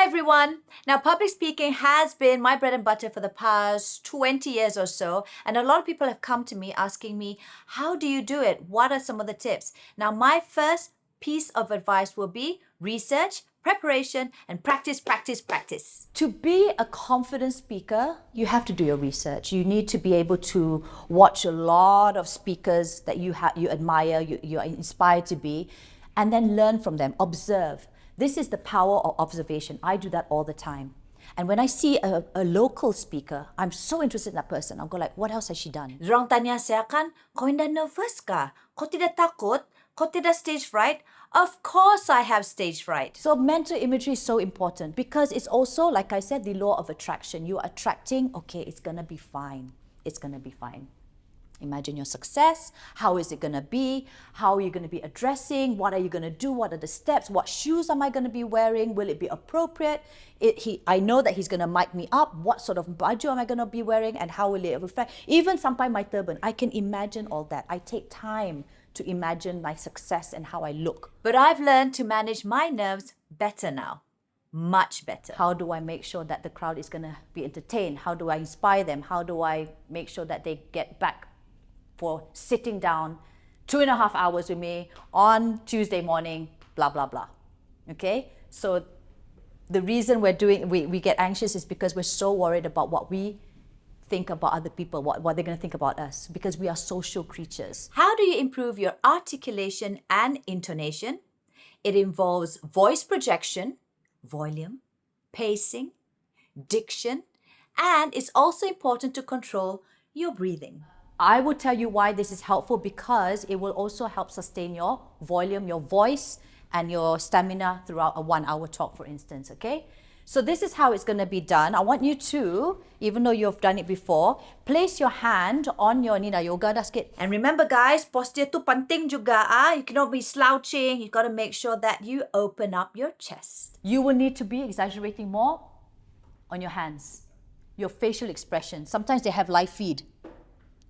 Hi everyone! Now public speaking has been my bread and butter for the past 20 years or so, and a lot of people have come to me asking me, how do you do it? What are some of the tips? Now my first piece of advice will be research, preparation, and practice, practice, practice. To be a confident speaker, you have to do your research. You need to be able to watch a lot of speakers that you admire, you're inspired to be, and then learn from them, observe. This is the power of observation. I do that all the time. And when I see a local speaker, I'm so interested in that person. I'll go like, what else has she done? Dorang tanya saya kan, kau tidak nervous kah? Kau tidak takut? Kau tidak stage fright? Of course I have stage fright. So mental imagery is so important because it's also, like I said, the law of attraction. You're attracting, okay, it's gonna be fine. It's gonna be fine. Imagine your success. How is it going to be? How are you going to be addressing? What are you going to do? What are the steps? What shoes am I going to be wearing? Will it be appropriate? I know that he's going to mic me up. What sort of baju am I going to be wearing? And how will it reflect? Even sampai my turban. I can imagine all that. I take time to imagine my success and how I look. But I've learned to manage my nerves better now. Much better. How do I make sure that the crowd is going to be entertained? How do I inspire them? How do I make sure that they get back for sitting down 2.5 hours with me on Tuesday morning, blah, blah, blah. Okay? So the reason we get anxious is because we're so worried about what we think about other people, what they're going to think about us, because we are social creatures. How do you improve your articulation and intonation? It involves voice projection, volume, pacing, diction, and it's also important to control your breathing. I will tell you why this is helpful because it will also help sustain your volume, your voice, and your stamina throughout a 1-hour talk, for instance, okay? So this is how it's going to be done. I want you to, even though you've done it before, place your hand on your Nina Yoga basket. And remember guys, posture tu penting juga. You cannot be slouching. You've got to make sure that you open up your chest. You will need to be exaggerating more on your hands, your facial expression. Sometimes they have live feed.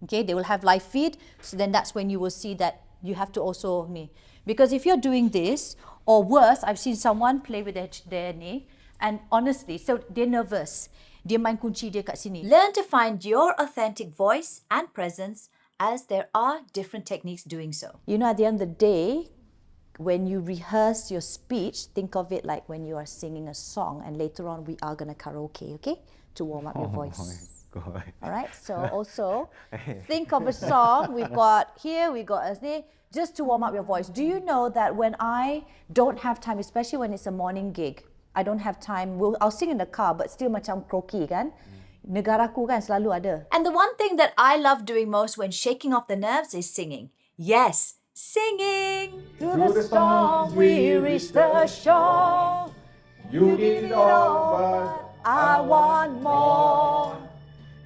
Okay, they will have live feed, so then that's when you will see that you have to also knee. Because if you're doing this, or worse, I've seen someone play with their knee, and honestly, so they're nervous. Dia main kunci dia kat sini. Learn to find your authentic voice and presence, as there are different techniques doing so. You know, at the end of the day, when you rehearse your speech, think of it like when you are singing a song, and later on we are gonna karaoke, okay? To warm up your voice. God. All right, so also think of a song we got a just to warm up your voice. Do you know that when I don't have time, especially when it's a morning gig, I don't have time, I'll sing in the car but still macam croaky kan? Negaraku kan selalu ada. And the one thing that I love doing most when shaking off the nerves is singing. Yes, singing! Through the storm we reach the shore. You did it all but I want more.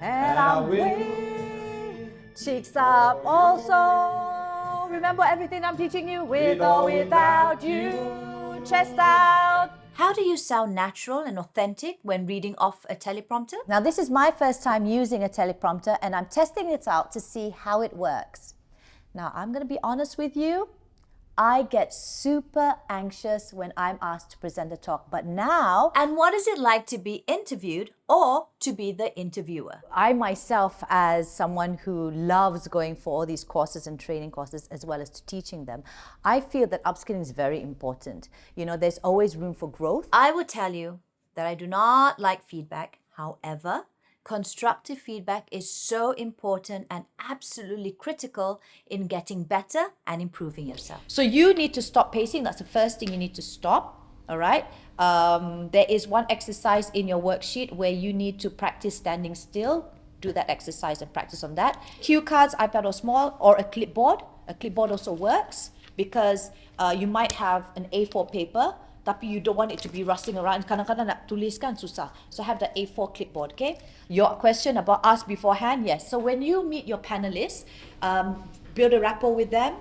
And I'm waiting, cheeks up also. Remember everything I'm teaching you, with or without you, chest out. How do you sound natural and authentic when reading off a teleprompter? Now this is my first time using a teleprompter and I'm testing it out to see how it works. Now I'm going to be honest with you. I get super anxious when I'm asked to present a talk, but now... And what is it like to be interviewed or to be the interviewer? I myself, as someone who loves going for all these courses and training courses as well as to teaching them, I feel that upskilling is very important. You know, there's always room for growth. I would tell you that I do not like feedback. However, constructive feedback is so important and absolutely critical in getting better and improving yourself. So you need to stop pacing. That's the first thing you need to stop. All right. There is one exercise in your worksheet where you need to practice standing still. Do that exercise and practice on that. Cue cards, iPad or small, or a clipboard. A clipboard also works because you might have an A4 paper, tapi you don't want it to be rustling around. Kadang-kadang nak tulis kan susah. So have the A4 clipboard, okay? Your question about us beforehand, yes. So when you meet your panelists, build a rapport with them.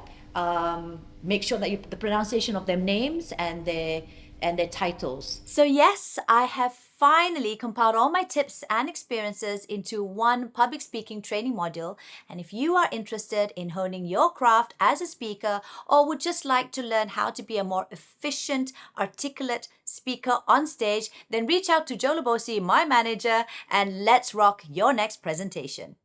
Make sure that the pronunciation of their names and their titles. So yes, I have finally compiled all my tips and experiences into one public speaking training module. And if you are interested in honing your craft as a speaker or would just like to learn how to be a more efficient, articulate speaker on stage, then reach out to Joe Labosi, my manager, and let's rock your next presentation.